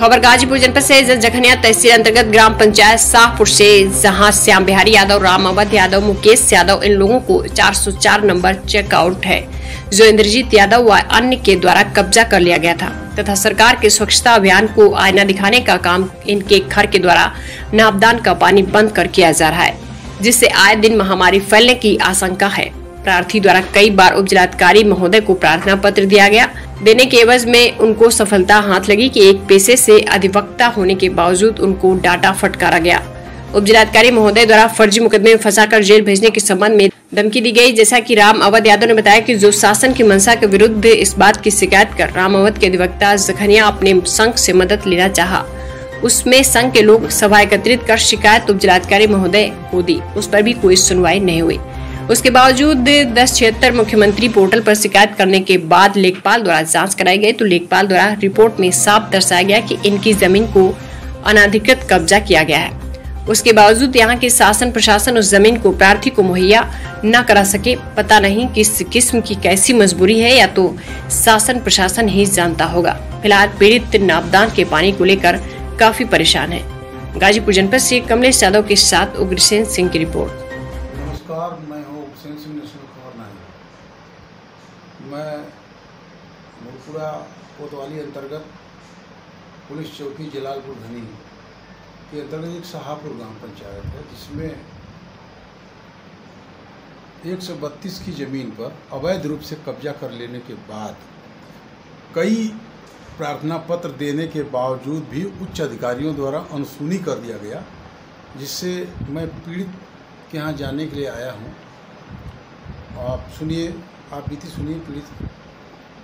खबर गाजीपुर जनपद से जखनिया तहसील अंतर्गत ग्राम पंचायत शाहपुर से, जहां श्याम बिहारी यादव, राम अवध यादव, मुकेश यादव इन लोगों को 404 नंबर चेकआउट है जो इंद्रजीत यादव व अन्य के द्वारा कब्जा कर लिया गया था तथा सरकार के स्वच्छता अभियान को आईना दिखाने का काम इनके घर के द्वारा नापदान का पानी बंद कर किया जा रहा है, जिससे आए दिन महामारी फैलने की आशंका है। प्रार्थी द्वारा कई बार उप जिलाधिकारी महोदय को प्रार्थना पत्र दिया गया, देने के एवज में उनको सफलता हाथ लगी कि एक पेशे से अधिवक्ता होने के बावजूद उनको डाटा फटकारा गया। उप जिलाधिकारी महोदय द्वारा फर्जी मुकदमे में फंसाकर जेल भेजने के संबंध में धमकी दी गई। जैसा कि राम अवध यादव ने बताया कि जो शासन की मंशा के विरुद्ध इस बात की शिकायत कर राम अवध के अधिवक्ता जखनिया अपने संघ से मदद लेना चाहा, उसमें संघ के लोग सभा एकत्रित कर शिकायत उप जिलाधिकारी महोदय को दी, उस पर भी कोई सुनवाई नहीं हुई। उसके बावजूद 1076 मुख्यमंत्री पोर्टल पर शिकायत करने के बाद लेखपाल द्वारा जांच कराई गई तो लेखपाल द्वारा रिपोर्ट में साफ दर्शाया गया कि इनकी जमीन को अनाधिकृत कब्जा किया गया है। उसके बावजूद यहाँ के शासन प्रशासन उस जमीन को प्रार्थी को मुहैया न करा सके। पता नहीं किस किस्म की कैसी मजबूरी है, या तो शासन प्रशासन ही जानता होगा। फिलहाल पीड़ित नापदान के पानी को लेकर काफी परेशान है। गाजीपुर जनपद से कमलेश यादव के साथ उग्रसेन सिंह की रिपोर्ट। नमस्कार, मैं हूँ उग्रसेन सिंह, नेशनल खबर 9। मैं मुरपुरा कोतवाली अंतर्गत पुलिस चौकी जलालपुर धनी के अंतर्गत एक शाहपुर ग्राम पंचायत है, जिसमें 132 की ज़मीन पर अवैध रूप से कब्जा कर लेने के बाद कई प्रार्थना पत्र देने के बावजूद भी उच्च अधिकारियों द्वारा अनसुनी कर दिया गया, जिससे मैं पीड़ित के यहाँ जाने के लिए आया हूँ। आप सुनिए, आप बीती सुनिए पीड़ित।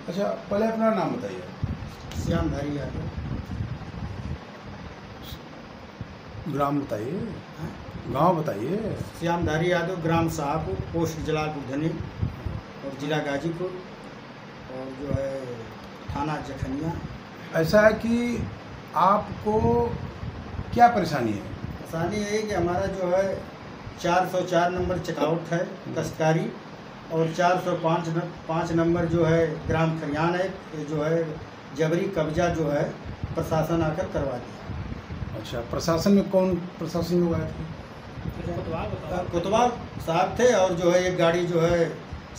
अच्छा, पहले अपना नाम बताइए। श्याम बिहारी यादव। ग्राम बताइए, गांव बताइए। श्याम बिहारी यादव, ग्राम शाहपुर, पोस्ट जलालपुर धनी और जिला गाजीपुर, और जो है थाना जखनिया। ऐसा है कि आपको क्या परेशानी है? परेशानी ये है कि हमारा जो है 404 नंबर चेकआउट है दस्तकारी, और 405 नंबर जो है ग्राम खरियान है, ये जो है जबरी कब्जा जो है प्रशासन आकर करवा दिया। अच्छा, प्रशासन में कौन प्रशासन लोग आए थे? कोतवाल साहब थे, और जो है एक गाड़ी जो है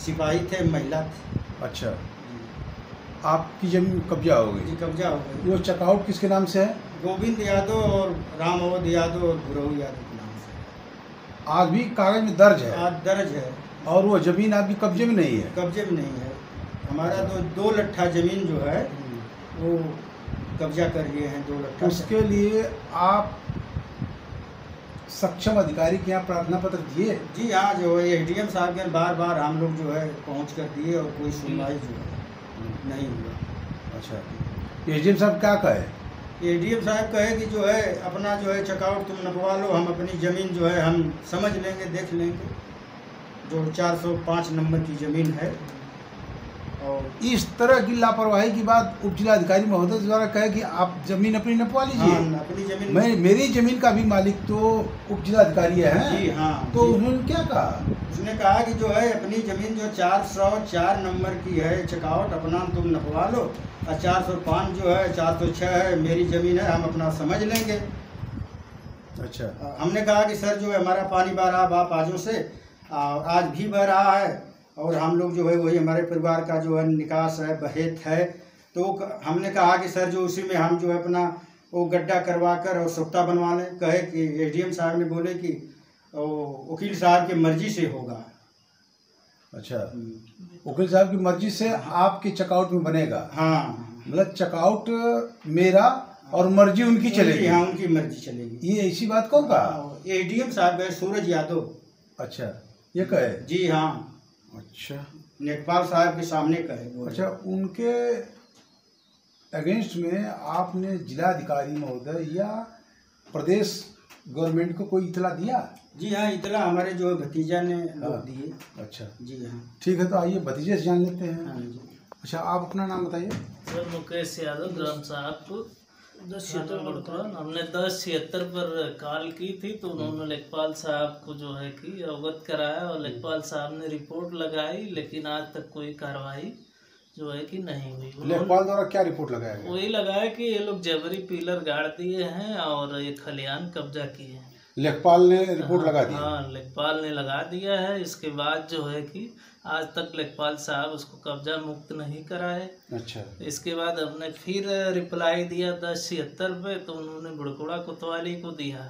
सिपाही थे, महिला थी। अच्छा, आपकी जमीन कब्जा हो गई? जी, कब्जा हो गई। वो चेकआउट किसके नाम से है? गोविंद यादव और राम अवध यादव और गुरु यादव के नाम से आज भी कागज में दर्ज है? आज दर्ज है। और वो जमीन आपकी कब्जे में नहीं है? कब्जे में नहीं है। हमारा तो 2 लट्ठा जमीन जो है वो कब्जा कर लिए हैं, 2 लट्ठा। उसके लिए आप सक्षम अधिकारी के यहाँ प्रार्थना पत्र दिए? जी हाँ, जो है एसडीएम साहब के बार बार हम लोग जो है पहुँच कर दिए, और कोई सुनवाई जो है नहीं हुआ। अच्छा, एसडीएम साहब क्या कहे? एसडीएम साहब कहे कि जो है अपना जो है चेकआउट तुम नपवा लो, हम अपनी ज़मीन जो है हम समझ लेंगे, देख लेंगे। जो 405 नंबर की ज़मीन है। और इस तरह की लापरवाही की बात उप जिलाधिकारी महोदय द्वारा कहे कि आप जमीन अपनी नपवा लीजिए। हाँ, अपनी जमीन। मेरी जमीन का भी मालिक तो उप जिलाधिकारी है। जी हाँ। तो उन्होंने क्या कहा? उसने कहा कि जो है अपनी जमीन जो 404 नंबर की है चेकआउट अपना तुम नपवा लो, और 405 जो है 406 है मेरी ज़मीन है, हम अपना समझ लेंगे। अच्छा, हमने हमने कहा कि सर जो है हमारा पानी बह रहा बाप आजों से, आज भी बह रहा है, और हम लोग जो है वही हमारे परिवार का जो है निकास है, बहेत है। तो हमने कहा कि सर जो उसी में हम जो है अपना वो गड्ढा करवा कर और सोख्ता बनवा लें। कहे कि एसडीएम साहब ने बोले कि वकील साहब की मर्जी से होगा। अच्छा, वकील साहब की मर्जी से आपके चेकआउट में बनेगा? हाँ, मतलब चेकआउट मेरा और मर्जी उनकी चलेगी? हाँ, उनकी मर्जी चलेगी। ये ऐसी बात कौन कहा? एसडीएम साहब है सूरज यादव। अच्छा, ये कहे? जी हाँ। अच्छा, लेखपाल साहब के सामने कहे। अच्छा, उनके अगेंस्ट में आपने जिलाधिकारी महोदय या प्रदेश गवर्नमेंट को कोई इतला दिया? जी हाँ, इतला हमारे जो भतीजा ने लोग दिए। अच्छा, जी हाँ। ठीक है, तो आइए भतीजे से जान लेते हैं। हाँ जी। अच्छा, आप अपना नाम बताइए। सर, मुकेश यादव, ग्राम शाहपुर, 1076। हमने 1076 पर कॉल की थी, तो उन्होंने लेखपाल साहब को जो है कि अवगत कराया, और लेखपाल साहब ने रिपोर्ट लगाई, लेकिन आज तक कोई कार्रवाई जो है कि नहीं हुई। लेखपाल द्वारा क्या रिपोर्ट लगाया गया? वही लगाया कि ये लोग जबरी पिलर गाड़ दिए हैं और ये खलिहान कब्जा किए हैं। लेखपाल ने रिपोर्ट लगा दी? हाँ, लेखपाल ने लगा दिया है। इसके बाद जो है कि आज तक लेखपाल साहब उसको कब्जा मुक्त नहीं कराए। अच्छा। इसके बाद हमने फिर रिप्लाई दिया 1076 पे, तो उन्होंने बुड़कुड़ा कोतवाली को दिया,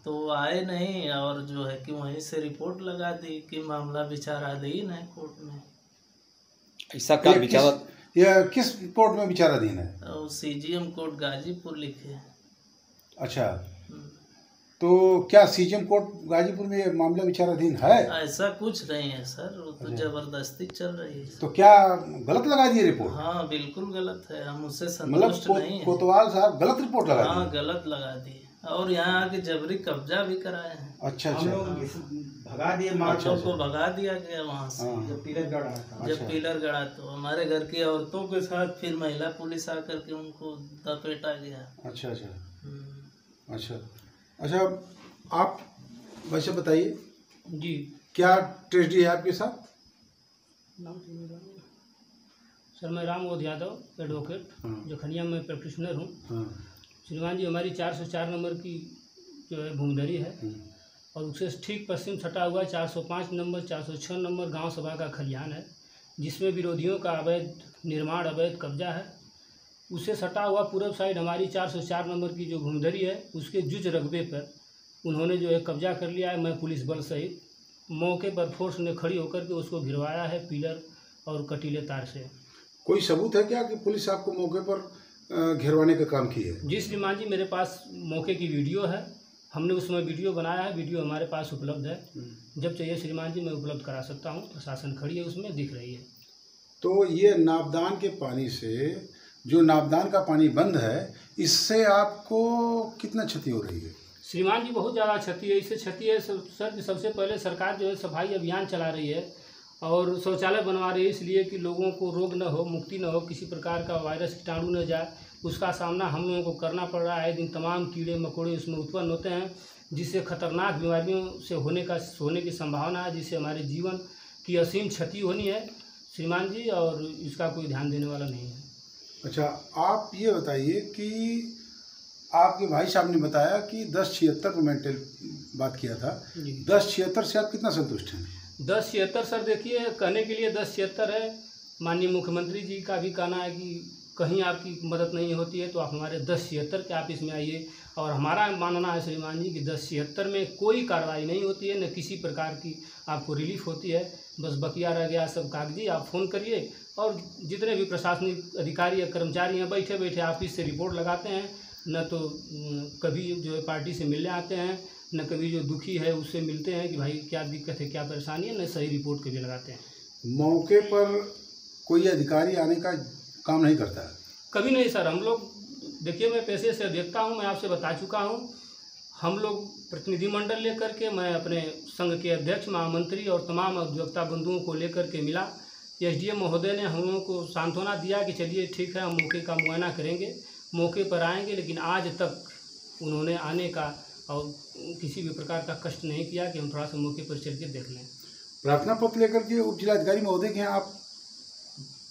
तो वो आए नहीं और जो है कि वहीं से रिपोर्ट लगा दी कि मामला विचाराधीन है कोर्ट में। ऐसा क्या विचार? यह किस कोर्ट में विचाराधीन है? और सीजीएम कोर्ट गाजीपुर लिखे। अच्छा, तो क्या सीजीएम कोर्ट गाजीपुर में ये मामला विचाराधीन है? ऐसा कुछ नहीं है सर, वो तो जबरदस्ती चल रही है। तो क्या गलत लगा दिए रिपोर्ट? हाँ, बिल्कुल गलत है, हम उससे मतलब संतुष्ट नहीं है। कोतवाल साहब गलत रिपोर्ट लगा हाँ, गलत लगा दी और यहाँ आके जबरी कब्जा भी कराए हैं। अच्छा हम लोग भगा दिए, मार्चों को भगा दिया गया वहाँ से। जब पिलर गड़ा था, जब पिलर गड़ा तो हमारे घर की औरतों के साथ फिर महिला पुलिस आकर के उनको दपेटा गया। अच्छा अच्छा अच्छा अच्छा। आप वैसे बताइए जी, क्या ट्रेजेडी है आपके साथ? नाम सर, मैं राम बोध यादव, एडवोकेट, जखनिया में प्रैक्टिशनर हूँ। श्रीमान जी, हमारी 404 नंबर की जो है भूमिधरी है और उससे ठीक पश्चिम सटा हुआ 405 नंबर 406 नंबर गांव सभा का खलिहान है, जिसमें विरोधियों का अवैध निर्माण, अवैध कब्जा है। उससे सटा हुआ पूर्व साइड हमारी 404 नंबर की जो भूमिधरी है, उसके जुज रकबे पर उन्होंने जो है कब्जा कर लिया है। मैं पुलिस बल सहित मौके पर फोर्स ने खड़ी होकर के उसको घिरवाया है पिलर और कटीले तार से। कोई सबूत है क्या कि पुलिस आपको मौके पर घेरवाने का काम की है? जी श्रीमान जी, मेरे पास मौके की वीडियो है, हमने उसमें वीडियो बनाया है, वीडियो हमारे पास उपलब्ध है। जब चाहिए श्रीमान जी मैं उपलब्ध करा सकता हूँ, प्रशासन खड़ी है उसमें, दिख रही है। तो ये नापदान के पानी से, जो नापदान का पानी बंद है, इससे आपको कितना क्षति हो रही है? श्रीमान जी, बहुत ज़्यादा क्षति है। इससे क्षति है सर कि सबसे पहले सरकार जो है सफाई अभियान चला रही है और शौचालय बनवा रही है, इसलिए कि लोगों को रोग न हो, मुक्ति न हो, किसी प्रकार का वायरस कीटाणु न जाए, उसका सामना हम लोगों को करना पड़ रहा है। दिन तमाम कीड़े मकोड़े उसमें उत्पन्न होते हैं, जिससे खतरनाक बीमारियों से होने की संभावना है, जिससे हमारे जीवन की असीम क्षति होनी है श्रीमान जी, और इसका कोई ध्यान देने वाला नहीं है। अच्छा, आप ये बताइए कि आपके भाई साहब ने बताया कि 1076 पर मैंने बात किया था, 1076 से आप कितना संतुष्ट हैं? 1076 सर, देखिए कहने के लिए 1076 है। माननीय मुख्यमंत्री जी का भी कहना है कि कहीं आपकी मदद नहीं होती है तो आप हमारे 1076 के ऑफिस में आइए, और हमारा मानना है श्रीमान जी कि 1076 में कोई कार्रवाई नहीं होती है, न किसी प्रकार की आपको रिलीफ होती है। बस बकिया रह गया सब कागजी, आप फ़ोन करिए और जितने भी प्रशासनिक अधिकारी या कर्मचारी हैं बैठे बैठे ऑफिस से रिपोर्ट लगाते हैं। न तो कभी जो है पार्टी से मिलने आते हैं, न कभी जो दुखी है उससे मिलते हैं कि भाई क्या दिक्कत है, क्या परेशानी है, न सही रिपोर्ट कभी लगाते हैं। मौके पर कोई अधिकारी आने का काम नहीं करता है? कभी नहीं सर। हम लोग देखिए, मैं पेशे से देखता हूँ, मैं आपसे बता चुका हूँ, हम लोग प्रतिनिधिमंडल लेकर के, मैं अपने संघ के अध्यक्ष, महामंत्री और तमाम अधिवक्ता बंधुओं को लेकर के मिला। एसडीएम महोदय ने हम लोगों को सांत्वना दिया कि चलिए ठीक है, हम मौके का मुआयना करेंगे, मौके पर आएंगे, लेकिन आज तक उन्होंने आने का और किसी भी प्रकार का कष्ट नहीं किया कि हम थोड़ा सा मौके पर चल के देख लें। प्रार्थना पत्र लेकर के उप जिलाधिकारी महोदय के यहाँ आप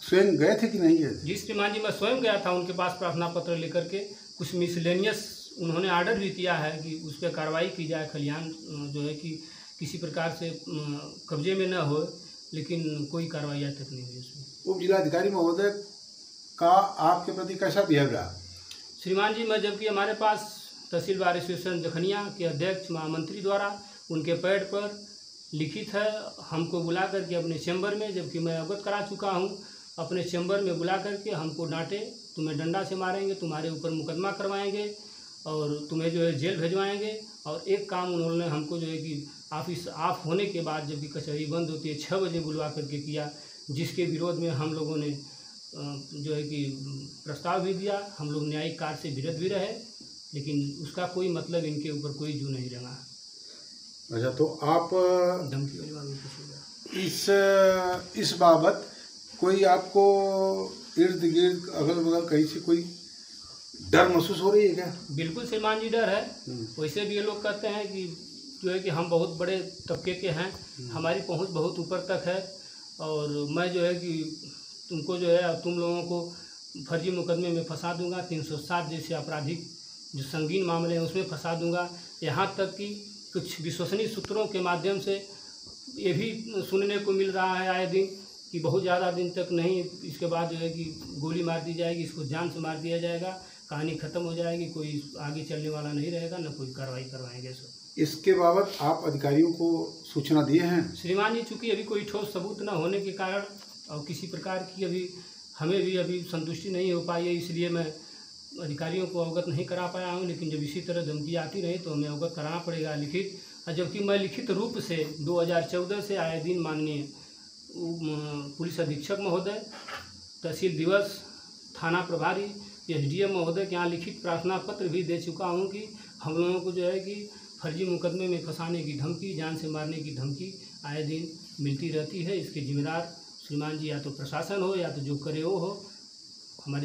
स्वयं गए थे कि नहीं गए थे? जी श्रीमान जी, मैं स्वयं गया था उनके पास प्रार्थना पत्र लेकर के। कुछ मिसलेनियस उन्होंने आर्डर भी किया है कि उस पर कार्रवाई की जाए, खलिहान जो है कि किसी प्रकार से कब्जे में न हो, लेकिन कोई कार्रवाई आज तक नहीं हुई उसमें। उप जिलाधिकारी महोदय का आपके प्रति कैसा बिहेव रहा? श्रीमान जी, मैं जबकि हमारे पास तहसील बार एसोसिएशन जखनिया के अध्यक्ष महामंत्री द्वारा उनके पैड पर लिखित है, हमको बुला करके अपने चैम्बर में, जबकि मैं अवगत करा चुका हूं, अपने चैम्बर में बुला करके हमको डांटे, तुम्हें डंडा से मारेंगे, तुम्हारे ऊपर मुकदमा करवाएंगे और तुम्हें जो है जेल भेजवाएंगे। और एक काम उन्होंने हमको जो है कि ऑफिस ऑफ होने के बाद, जबकि कचहरी बंद होती है, 6 बजे बुलवा करके किया, जिसके विरोध में हम लोगों ने जो है कि प्रस्ताव भी दिया। हम लोग न्यायिक कार्य से विरत भी रहे, लेकिन उसका कोई मतलब इनके ऊपर कोई जू नहीं रहा। अच्छा, तो आप धमकी वाली बात पूछिएगा। इस बाबत कोई आपको इर्द गिर्द अगल बगल कहीं से कोई डर महसूस हो रही है क्या? बिल्कुल श्रीमान जी, डर है। वैसे भी ये लोग कहते हैं कि जो है कि हम बहुत बड़े तबके के हैं, हमारी पहुंच बहुत ऊपर तक है, और मैं जो है कि तुमको जो है अब तुम लोगों को फर्जी मुकदमे में फंसा दूंगा, 307 जैसे आपराधिक जो संगीन मामले हैं उसमें फंसा दूंगा। यहाँ तक कि कुछ विश्वसनीय सूत्रों के माध्यम से ये भी सुनने को मिल रहा है आए दिन कि बहुत ज़्यादा दिन तक नहीं, इसके बाद जो है कि गोली मार दी जाएगी, इसको जान से मार दिया जाएगा, कहानी ख़त्म हो जाएगी, कोई आगे चलने वाला नहीं रहेगा, न कोई कार्रवाई करवाएंगे। सब इसके बाबत आप अधिकारियों को सूचना दिए हैं? श्रीमान जी, चूँकि अभी कोई ठोस सबूत न होने के कारण और किसी प्रकार की अभी हमें भी अभी संतुष्टि नहीं हो पाई है, इसलिए मैं अधिकारियों को अवगत नहीं करा पाया हूँ। लेकिन जब इसी तरह धमकी आती रही तो हमें अवगत कराना पड़ेगा लिखित, जबकि मैं लिखित रूप से 2014 से आए दिन माननीय पुलिस अधीक्षक महोदय, तहसील दिवस, थाना प्रभारी, SDM महोदय के यहाँ लिखित प्रार्थना पत्र भी दे चुका हूँ कि हम लोगों को जो है कि फर्जी मुकदमे में फंसाने की धमकी, जान से मारने की धमकी आए दिन मिलती रहती है। इसके जिम्मेदार श्रीमान जी या तो प्रशासन हो या तो जो करे वो हो। हमारी